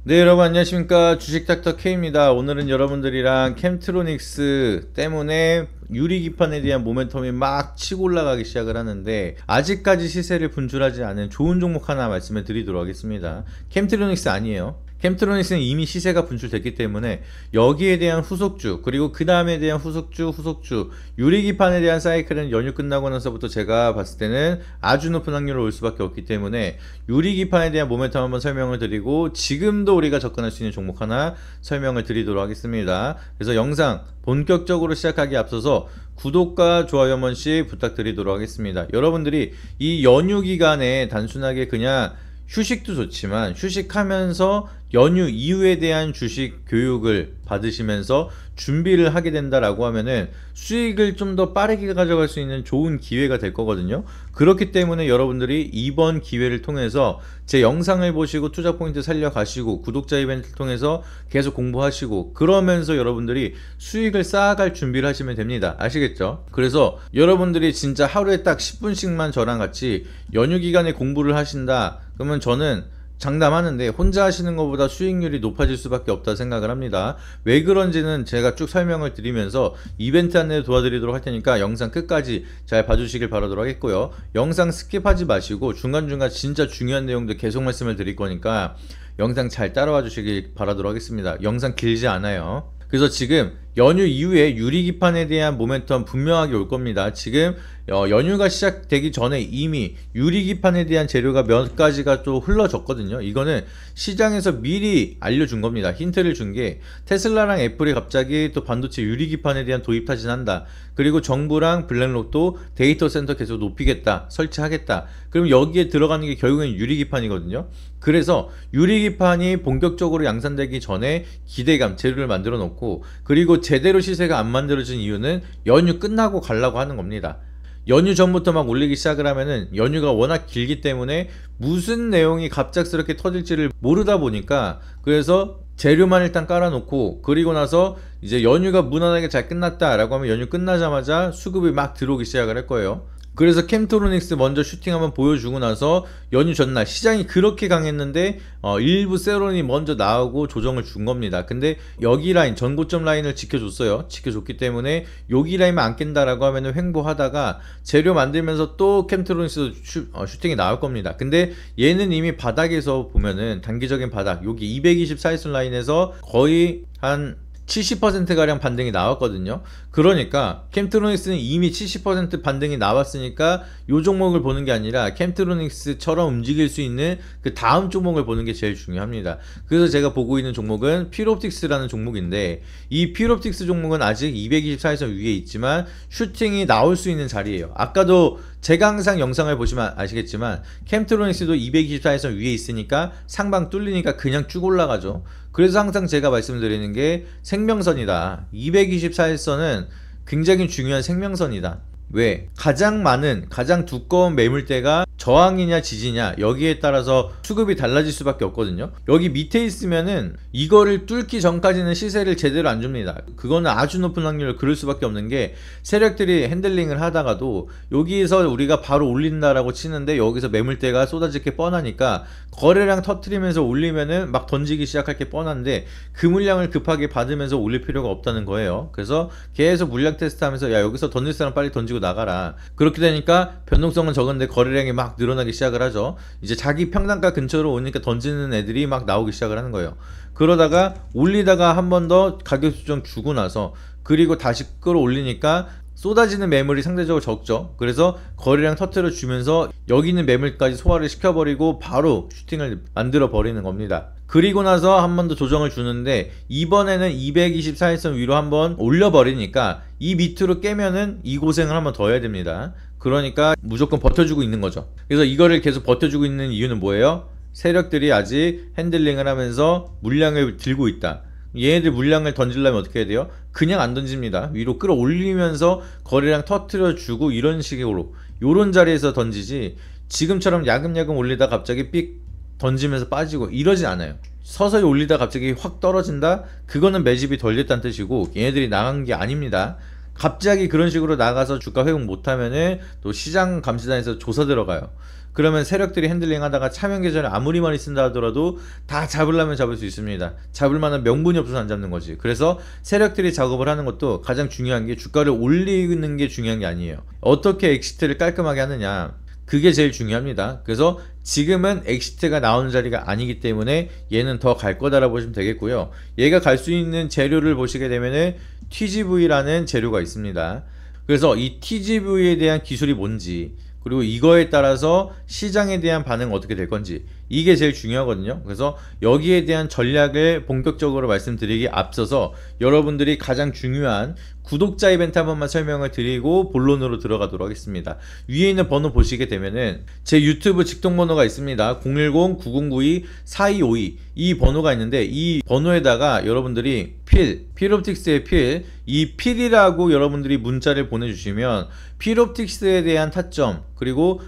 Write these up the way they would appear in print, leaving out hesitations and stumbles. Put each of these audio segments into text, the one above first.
네, 여러분 안녕하십니까. 주식닥터 K입니다. 오늘은 여러분들이랑 캠트로닉스 때문에 유리기판에 대한 모멘텀이 막 치고 올라가기 시작을 하는데, 아직까지 시세를 분출하지 않은 좋은 종목 하나 말씀을 드리도록 하겠습니다. 캠트로닉스 아니에요. 캠트로닉스는 이미 시세가 분출됐기 때문에 여기에 대한 후속주, 그리고 그 다음에 대한 후속주, 유리기판에 대한 사이클은 연휴 끝나고 나서부터 제가 봤을 때는 아주 높은 확률로 올 수밖에 없기 때문에 유리기판에 대한 모멘텀 한번 설명을 드리고, 지금도 우리가 접근할 수 있는 종목 하나 설명을 드리도록 하겠습니다. 그래서 영상 본격적으로 시작하기에 앞서서 구독과 좋아요 한 번씩 부탁드리도록 하겠습니다. 여러분들이 이 연휴 기간에 단순하게 그냥 휴식도 좋지만 휴식하면서 연휴 이후에 대한 주식 교육을 받으시면서 준비를 하게 된다라고 하면은 수익을 좀 더 빠르게 가져갈 수 있는 좋은 기회가 될 거거든요. 그렇기 때문에 여러분들이 이번 기회를 통해서 제 영상을 보시고 투자 포인트 살려가시고 구독자 이벤트를 통해서 계속 공부하시고, 그러면서 여러분들이 수익을 쌓아갈 준비를 하시면 됩니다. 아시겠죠? 그래서 여러분들이 진짜 하루에 딱 10분씩만 저랑 같이 연휴 기간에 공부를 하신다 그러면 저는 장담하는데 혼자 하시는 것보다 수익률이 높아질 수밖에 없다 생각을 합니다. 왜 그런지는 제가 쭉 설명을 드리면서 이벤트 안내 도와드리도록 할 테니까 영상 끝까지 잘 봐주시길 바라도록 하겠고요. 영상 스킵하지 마시고 중간중간 진짜 중요한 내용들 계속 말씀을 드릴 거니까 영상 잘 따라와 주시길 바라도록 하겠습니다. 영상 길지 않아요. 그래서 지금 연휴 이후에 유리기판에 대한 모멘텀 분명하게 올 겁니다. 지금 연휴가 시작되기 전에 이미 유리기판에 대한 재료가 몇 가지가 또 흘러졌거든요. 이거는 시장에서 미리 알려준 겁니다. 힌트를 준 게, 테슬라랑 애플이 갑자기 또 반도체 유리기판에 대한 도입 타진한다. 그리고 정부랑 블랙록도 데이터 센터 계속 높이겠다, 설치하겠다. 그럼 여기에 들어가는 게 결국엔 유리기판이거든요. 그래서 유리기판이 본격적으로 양산되기 전에 기대감, 재료를 만들어 놓고, 그리고 제대로 시세가 안 만들어진 이유는 연휴 끝나고 가려고 하는 겁니다. 연휴 전부터 막 올리기 시작을 하면은 연휴가 워낙 길기 때문에 무슨 내용이 갑작스럽게 터질지를 모르다 보니까, 그래서 재료만 일단 깔아놓고, 그리고 나서 이제 연휴가 무난하게 잘 끝났다 라고 하면 연휴 끝나자마자 수급이 막 들어오기 시작을 할 거예요. 그래서 캠트로닉스 먼저 슈팅 한번 보여주고 나서 연휴 전날 시장이 그렇게 강했는데 일부 세론이 먼저 나오고 조정을 준 겁니다. 근데 여기 라인, 전고점 라인을 지켜줬어요. 지켜줬기 때문에 여기 라인만 안 깬다라고 하면 횡보하다가 재료 만들면서 또 캠트로닉스 슈팅이 나올 겁니다. 근데 얘는 이미 바닥에서 보면은 단기적인 바닥, 여기 224일선 라인에서 거의 한 70%가량 반등이 나왔거든요. 그러니까 캠트로닉스는 이미 70% 반등이 나왔으니까 이 종목을 보는 게 아니라 캠트로닉스처럼 움직일 수 있는 그 다음 종목을 보는 게 제일 중요합니다. 그래서 제가 보고 있는 종목은 필옵틱스라는 종목인데, 이 필옵틱스 종목은 아직 224에서 위에 있지만 슈팅이 나올 수 있는 자리예요. 아까도 제가 항상 영상을 보시면 아시겠지만 캠트로닉스도 224에서 위에 있으니까 상방 뚫리니까 그냥 쭉 올라가죠. 그래서 항상 제가 말씀드리는 게 생명선이다. 224일선은 굉장히 중요한 생명선이다. 왜? 가장 많은, 가장 두꺼운 매물대가 저항이냐 지지냐, 여기에 따라서 수급이 달라질 수밖에 없거든요. 여기 밑에 있으면은 이거를 뚫기 전까지는 시세를 제대로 안 줍니다. 그거는 아주 높은 확률로 그럴 수밖에 없는 게, 세력들이 핸들링을 하다가도 여기에서 우리가 바로 올린다라고 치는데 여기서 매물대가 쏟아질 게 뻔하니까 거래량 터트리면서 올리면은 막 던지기 시작할 게 뻔한데, 그 물량을 급하게 받으면서 올릴 필요가 없다는 거예요. 그래서 계속 물량 테스트 하면서 야, 여기서 던질 사람 빨리 던지고 나가라. 그렇게 되니까 변동성은 적은데 거래량이 막 늘어나기 시작을 하죠. 이제 자기 평단가 근처로 오니까 던지는 애들이 막 나오기 시작을 하는 거예요. 그러다가 올리다가 한 번 더 가격 수정 주고 나서, 그리고 다시 끌어올리니까 쏟아지는 매물이 상대적으로 적죠. 그래서 거래량 터트려 주면서 여기 있는 매물까지 소화를 시켜버리고 바로 슈팅을 만들어 버리는 겁니다. 그리고 나서 한 번 더 조정을 주는데, 이번에는 224일선 위로 한번 올려버리니까 이 밑으로 깨면은 이 고생을 한번 더 해야 됩니다. 그러니까 무조건 버텨주고 있는 거죠. 그래서 이거를 계속 버텨주고 있는 이유는 뭐예요? 세력들이 아직 핸들링을 하면서 물량을 들고 있다. 얘네들 물량을 던지려면 어떻게 해야 돼요? 그냥 안 던집니다. 위로 끌어올리면서 거래량 터트려 주고 이런 식으로, 요런 자리에서 던지지, 지금처럼 야금야금 올리다 갑자기 삑 던지면서 빠지고 이러지 않아요. 서서히 올리다 갑자기 확 떨어진다? 그거는 매집이 덜 됐다는 뜻이고 얘네들이 나간 게 아닙니다. 갑자기 그런 식으로 나가서 주가 회복 못하면은 또 시장 감시단에서 조사 들어가요. 그러면 세력들이 핸들링 하다가 차명 계좌를 아무리 많이 쓴다 하더라도 다 잡으려면 잡을 수 있습니다. 잡을 만한 명분이 없어서 안 잡는 거지. 그래서 세력들이 작업을 하는 것도 가장 중요한 게 주가를 올리는 게 중요한 게 아니에요. 어떻게 엑시트를 깔끔하게 하느냐, 그게 제일 중요합니다. 그래서 지금은 엑시트가 나오는 자리가 아니기 때문에 얘는 더 갈 거다라고 보시면 되겠고요. 얘가 갈 수 있는 재료를 보시게 되면은 TGV라는 재료가 있습니다. 그래서 이 TGV에 대한 기술이 뭔지, 그리고 이거에 따라서 시장에 대한 반응은 어떻게 될 건지, 이게 제일 중요하거든요. 그래서 여기에 대한 전략을 본격적으로 말씀드리기 앞서서 여러분들이 가장 중요한 구독자 이벤트 한 번만 설명을 드리고 본론으로 들어가도록 하겠습니다. 위에 있는 번호 보시게 되면은 제 유튜브 직통번호가 있습니다. 010-9092-4252 이 번호가 있는데, 이 번호에다가 여러분들이 필옵틱스의 이 필이라고 여러분들이 문자를 보내주시면 필옵틱스에 대한 타점, 그리고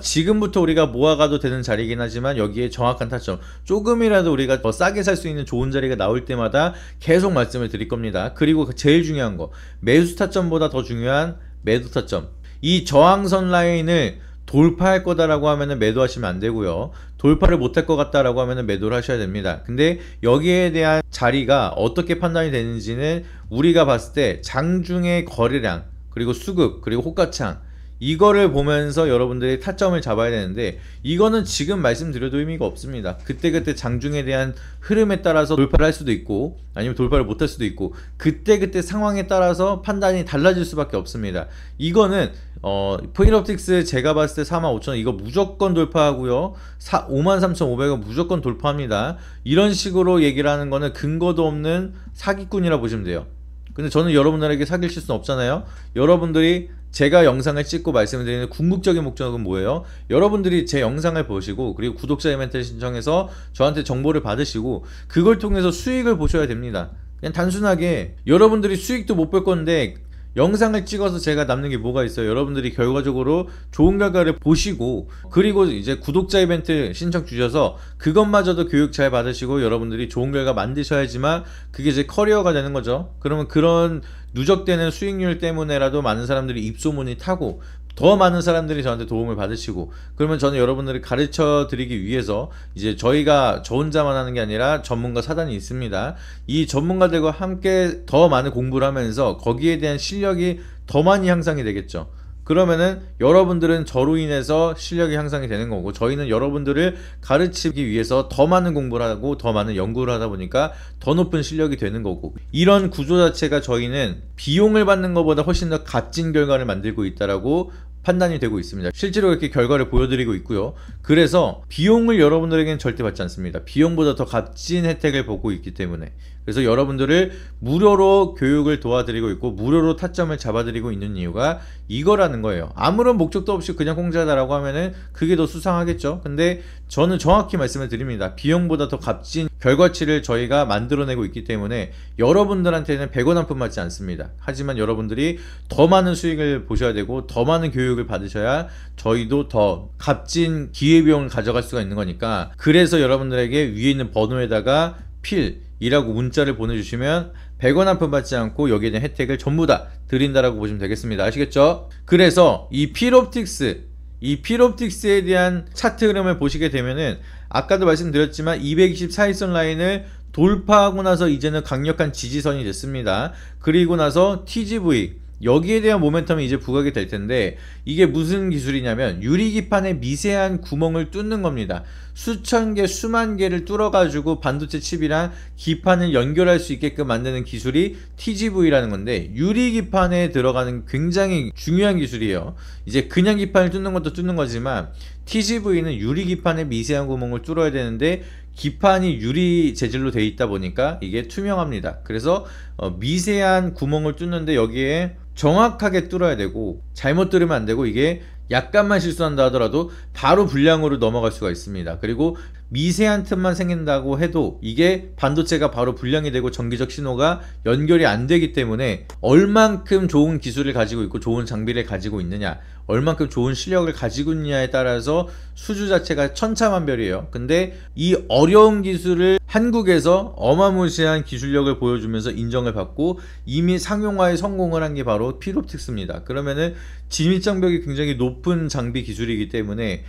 지금부터 우리가 모아가도 되는 자리이긴 하지만 여기에 정확한 타점, 조금이라도 우리가 더 싸게 살 수 있는 좋은 자리가 나올 때마다 계속 말씀을 드릴 겁니다. 그리고 제일 중요한 거, 매수 타점보다 더 중요한 매도 타점. 이 저항선 라인을 돌파할 거다라고 하면은 매도하시면 안 되고요. 돌파를 못할 것 같다라고 하면은 매도를 하셔야 됩니다. 근데 여기에 대한 자리가 어떻게 판단이 되는지는 우리가 봤을 때 장중의 거래량, 그리고 수급, 그리고 호가창, 이거를 보면서 여러분들이 타점을 잡아야 되는데, 이거는 지금 말씀드려도 의미가 없습니다. 그때그때 장중에 대한 흐름에 따라서 돌파를 할 수도 있고 아니면 돌파를 못할 수도 있고, 그때그때 상황에 따라서 판단이 달라질 수밖에 없습니다. 이거는 필옵틱스 제가 봤을 때 45,000원 이거 무조건 돌파하고요, 53,500원 무조건 돌파합니다. 이런 식으로 얘기를 하는 거는 근거도 없는 사기꾼이라 보시면 돼요. 근데 저는 여러분들에게 사기칠 수는 없잖아요. 여러분들이 제가 영상을 찍고 말씀을 드리는 궁극적인 목적은 뭐예요? 여러분들이 제 영상을 보시고 그리고 구독자 이벤트를 신청해서 저한테 정보를 받으시고 그걸 통해서 수익을 보셔야 됩니다. 그냥 단순하게 여러분들이 수익도 못 볼 건데 영상을 찍어서 제가 남는 게 뭐가 있어요? 여러분들이 결과적으로 좋은 결과를 보시고 그리고 이제 구독자 이벤트 신청 주셔서 그것마저도 교육 잘 받으시고 여러분들이 좋은 결과 만드셔야지만 그게 이제 커리어가 되는 거죠. 그러면 그런 누적되는 수익률 때문에라도 많은 사람들이 입소문이 타고 더 많은 사람들이 저한테 도움을 받으시고, 그러면 저는 여러분들을 가르쳐 드리기 위해서 이제 저희가 저 혼자만 하는 게 아니라 전문가 사단이 있습니다. 이 전문가들과 함께 더 많은 공부를 하면서 거기에 대한 실력이 더 많이 향상이 되겠죠. 그러면은 여러분들은 저로 인해서 실력이 향상이 되는 거고, 저희는 여러분들을 가르치기 위해서 더 많은 공부를 하고 더 많은 연구를 하다 보니까 더 높은 실력이 되는 거고, 이런 구조 자체가 저희는 비용을 받는 것보다 훨씬 더 값진 결과를 만들고 있다라고 판단이 되고 있습니다. 실제로 이렇게 결과를 보여드리고 있고요. 그래서 비용을 여러분들에게는 절대 받지 않습니다. 비용보다 더 값진 혜택을 보고 있기 때문에. 그래서 여러분들을 무료로 교육을 도와드리고 있고 무료로 타점을 잡아드리고 있는 이유가 이거라는 거예요. 아무런 목적도 없이 그냥 공짜다라고 하면은 그게 더 수상하겠죠. 근데 저는 정확히 말씀을 드립니다. 비용보다 더 값진 결과치를 저희가 만들어내고 있기 때문에 여러분들한테는 100원 한 푼 받지 않습니다. 하지만 여러분들이 더 많은 수익을 보셔야 되고 더 많은 교육을 받으셔야 저희도 더 값진 기회비용을 가져갈 수가 있는 거니까, 그래서 여러분들에게 위에 있는 번호에다가 필이라고 문자를 보내주시면 100원 한 푼 받지 않고 여기에 대한 혜택을 전부 다 드린다라고 보시면 되겠습니다. 아시겠죠? 그래서 이 필옵틱스에 대한 차트 흐름을 보시게 되면은 아까도 말씀드렸지만 224일선 라인을 돌파하고 나서 이제는 강력한 지지선이 됐습니다. 그리고 나서 TGV, 여기에 대한 모멘텀이 이제 부각이 될 텐데, 이게 무슨 기술이냐면 유리기판에 미세한 구멍을 뚫는 겁니다. 수천 개, 수만 개를 뚫어가지고 반도체 칩이랑 기판을 연결할 수 있게끔 만드는 기술이 TGV라는 건데, 유리기판에 들어가는 굉장히 중요한 기술이에요. 이제 그냥 기판을 뚫는 것도 뚫는 거지만 TGV는 유리기판에 미세한 구멍을 뚫어야 되는데 기판이 유리 재질로 되어 있다 보니까 이게 투명합니다. 그래서 미세한 구멍을 뚫는데 여기에 정확하게 뚫어야 되고, 잘못 뚫으면 안 되고, 이게 약간만 실수한다 하더라도 바로 불량으로 넘어갈 수가 있습니다. 그리고 미세한 틈만 생긴다고 해도 이게 반도체가 바로 불량이 되고 전기적 신호가 연결이 안 되기 때문에 얼만큼 좋은 기술을 가지고 있고 좋은 장비를 가지고 있느냐, 얼만큼 좋은 실력을 가지고 있느냐에 따라서 수주 자체가 천차만별이에요. 근데 이 어려운 기술을 한국에서 어마무시한 기술력을 보여주면서 인정을 받고 이미 상용화에 성공을 한 게 바로 필옵틱스입니다. 그러면은 진입장벽이 굉장히 높은 장비 기술이기 때문에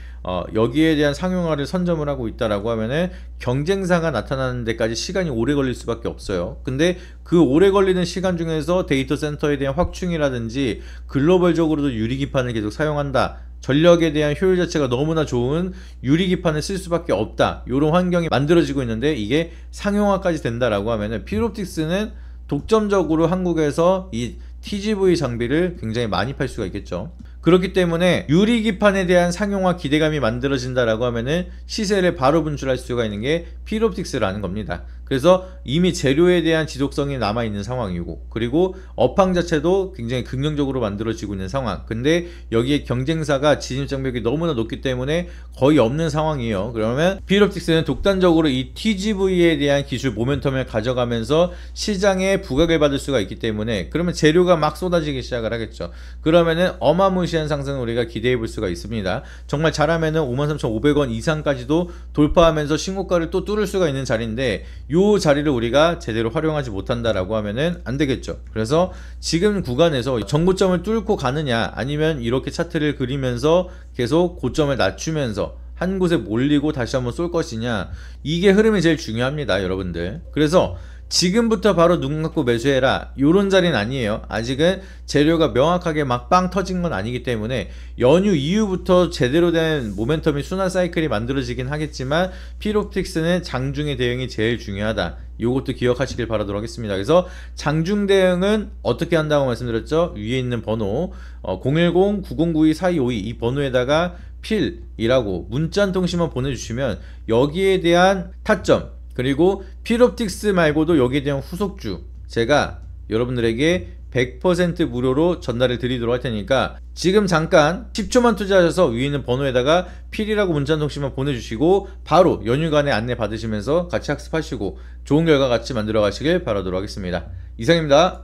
여기에 대한 상용화를 선점을 하고 있다라고 하면은 경쟁사가 나타나는 데까지 시간이 오래 걸릴 수밖에 없어요. 근데 그 오래 걸리는 시간 중에서 데이터 센터에 대한 확충이라든지 글로벌적으로도 유리기판을 계속 사용한다, 전력에 대한 효율 자체가 너무나 좋은 유리기판을 쓸 수밖에 없다, 이런 환경이 만들어지고 있는데 이게 상용화까지 된다라고 하면은 필옵틱스는 독점적으로 한국에서 이 TGV 장비를 굉장히 많이 팔 수가 있겠죠. 그렇기 때문에 유리기판에 대한 상용화 기대감이 만들어진다라고 하면은 시세를 바로 분출할 수가 있는 게 필옵틱스라는 겁니다. 그래서 이미 재료에 대한 지속성이 남아있는 상황이고, 그리고 업황 자체도 굉장히 긍정적으로 만들어지고 있는 상황. 근데 여기에 경쟁사가 진입장벽이 너무나 높기 때문에 거의 없는 상황이에요. 그러면 필옵틱스는 독단적으로 이 TGV에 대한 기술 모멘텀을 가져가면서 시장에 부각을 받을 수가 있기 때문에, 그러면 재료가 막 쏟아지기 시작을 하겠죠. 그러면은 어마무시한 상승을 우리가 기대해 볼 수가 있습니다. 정말 잘하면은 53,500원 이상까지도 돌파하면서 신고가를 또 뚫을 수가 있는 자리인데, 요 자리를 우리가 제대로 활용하지 못한다라고 하면은 안 되겠죠. 그래서 지금 구간에서 정고점을 뚫고 가느냐, 아니면 이렇게 차트를 그리면서 계속 고점을 낮추면서 한 곳에 몰리고 다시 한번 쏠 것이냐, 이게 흐름이 제일 중요합니다, 여러분들. 그래서 지금부터 바로 눈 감고 매수해라, 요런 자리는 아니에요. 아직은 재료가 명확하게 막 빵 터진 건 아니기 때문에 연휴 이후부터 제대로 된 모멘텀이 순환 사이클이 만들어지긴 하겠지만 필옵틱스는 장중의 대응이 제일 중요하다, 요것도 기억하시길 바라도록 하겠습니다. 그래서 장중 대응은 어떻게 한다고 말씀드렸죠? 위에 있는 번호 010-9092-4252 이 번호에다가 필이라고 문자 한 통씩만 보내주시면 여기에 대한 타점, 그리고 필옵틱스 말고도 여기에 대한 후속주 제가 여러분들에게 100% 무료로 전달을 드리도록 할 테니까 지금 잠깐 10초만 투자하셔서 위에 있는 번호에다가 필이라고 문자 한 통씩만 보내주시고 바로 연휴간에 안내 받으시면서 같이 학습하시고 좋은 결과 같이 만들어 가시길 바라도록 하겠습니다. 이상입니다.